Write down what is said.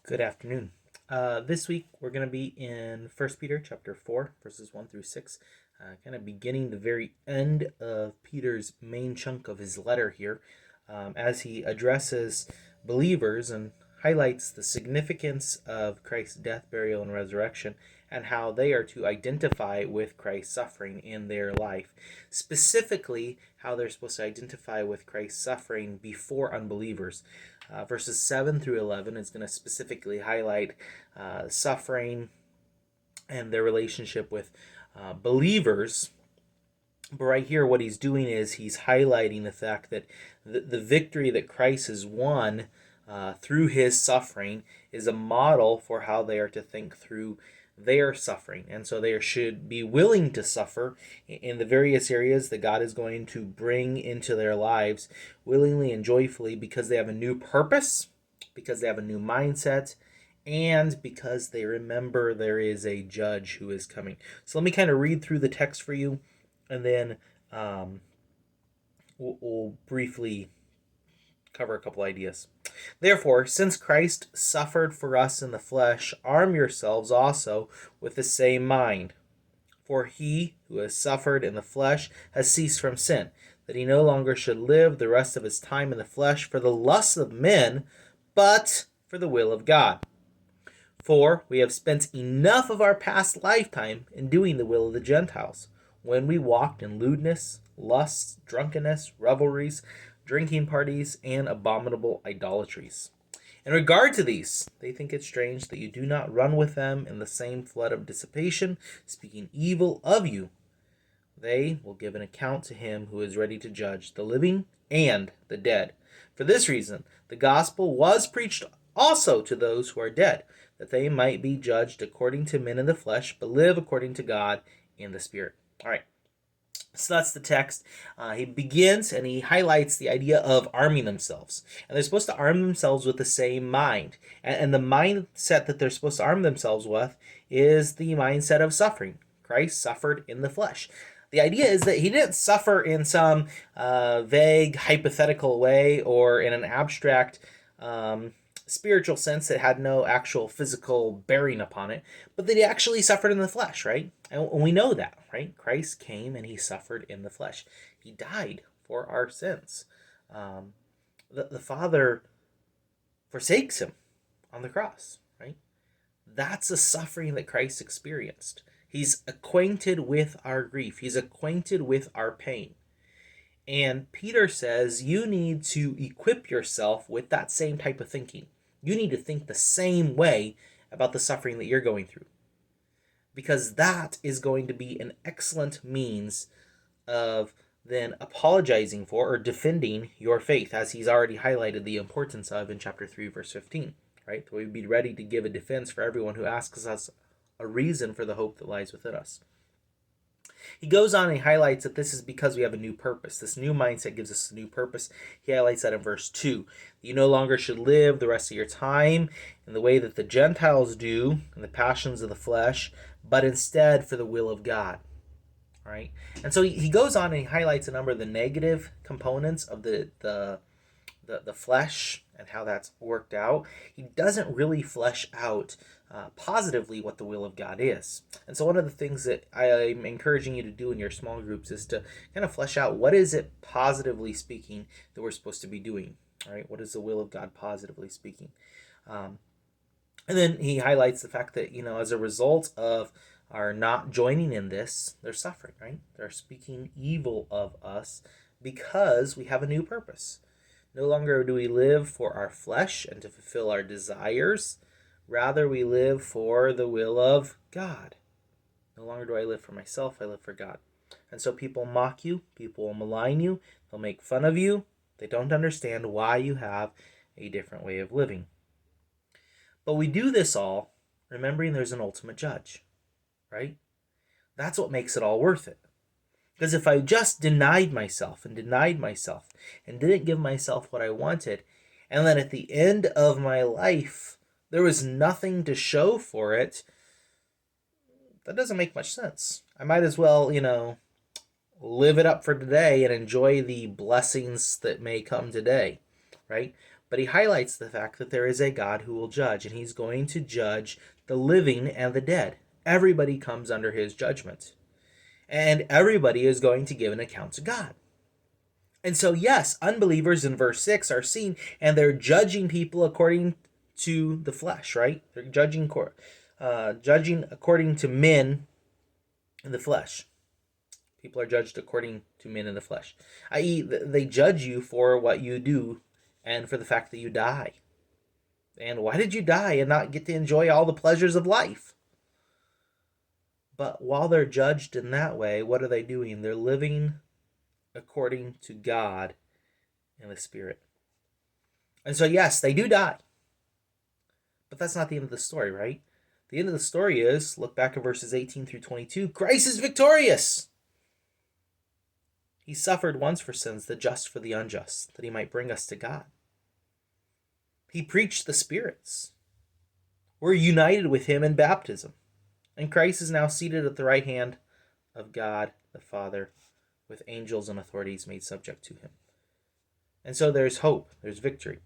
Good afternoon. This week we're going to be in First Peter chapter 4, verses 1 through 6, kind of beginning the very end of Peter's main chunk of his letter here, as he addresses believers and highlights the significance of Christ's death, burial, and resurrection, and how they are to identify with Christ's suffering in their life. Specifically, how they're supposed to identify with Christ's suffering before unbelievers. Verses 7 through 11 is going to specifically highlight suffering and their relationship with believers. But right here, what he's doing is he's highlighting the fact that the victory that Christ has won through his suffering is a model for how they are to think through their suffering. And so they should be willing to suffer in the various areas that God is going to bring into their lives willingly and joyfully, because they have a new purpose, because they have a new mindset, and because they remember there is a judge who is coming. So let me kind of read through the text for you, and then we'll briefly cover a couple ideas. Therefore, since Christ suffered for us in the flesh, arm yourselves also with the same mind. For he who has suffered in the flesh has ceased from sin, that he no longer should live the rest of his time in the flesh for the lusts of men, but for the will of God. For we have spent enough of our past lifetime in doing the will of the Gentiles, when we walked in lewdness, lusts, drunkenness, revelries, drinking parties, and abominable idolatries. In regard to these, they think it strange that you do not run with them in the same flood of dissipation, speaking evil of you. They will give an account to him who is ready to judge the living and the dead. For this reason, the gospel was preached also to those who are dead, that they might be judged according to men in the flesh, but live according to God in the Spirit. All right. So that's the text. He begins and he highlights the idea of arming themselves. And they're supposed to arm themselves with the same mind. And the mindset that they're supposed to arm themselves with is the mindset of suffering. Christ suffered in the flesh. The idea is that he didn't suffer in some vague, hypothetical way or in an abstract spiritual sense that had no actual physical bearing upon it, but that he actually suffered in the flesh, right? And we know that, right? Christ came and he suffered in the flesh. He died for our sins. The Father forsakes him on the cross, right? That's the suffering that Christ experienced. He's acquainted with our grief. He's acquainted with our pain. And Peter says you need to equip yourself with that same type of thinking. You need to think the same way about the suffering that you're going through, because that is going to be an excellent means of then apologizing for or defending your faith, as he's already highlighted the importance of in chapter 3, verse 15, right? We'd be ready to give a defense for everyone who asks us a reason for the hope that lies within us. He goes on and he highlights that this is because we have a new purpose. This new mindset gives us a new purpose. He highlights that in verse 2. You no longer should live the rest of your time in the way that the Gentiles do, in the passions of the flesh, but instead for the will of God. All right? And so he goes on and he highlights a number of the negative components of the flesh and how that's worked out. He doesn't really flesh out positively what the will of God is. And so one of the things that I'm encouraging you to do in your small groups is to kind of flesh out, what is it positively speaking that we're supposed to be doing? All right, what is the will of God positively speaking? And then he highlights the fact that, as a result of our not joining in this, they're suffering, right? They're speaking evil of us because we have a new purpose. No longer do we live for our flesh and to fulfill our desires. Rather, we live for the will of God. No longer do I live for myself, I live for God. And so people mock you, people will malign you, they'll make fun of you. They don't understand why you have a different way of living. But we do this all remembering there's an ultimate judge, right? That's what makes it all worth it. Because if I just denied myself and didn't give myself what I wanted, and then at the end of my life, there was nothing to show for it, that doesn't make much sense. I might as well, live it up for today and enjoy the blessings that may come today, right? But he highlights the fact that there is a God who will judge, and he's going to judge the living and the dead. Everybody comes under his judgment. And everybody is going to give an account to God. And so, yes, unbelievers in verse 6 are seen, and they're judging people according to the flesh, right? They're judging according to men in the flesh. People are judged according to men in the flesh, i.e., they judge you for what you do and for the fact that you die. And why did you die and not get to enjoy all the pleasures of life? But while they're judged in that way, what are they doing? They're living according to God and the Spirit. And so, yes, they do die. But that's not the end of the story, right? The end of the story is, look back at verses 18 through 22, Christ is victorious. He suffered once for sins, the just for the unjust, that he might bring us to God. He preached the spirits. We're united with him in baptism. And Christ is now seated at the right hand of God the Father, with angels and authorities made subject to him. And so there's hope, there's victory.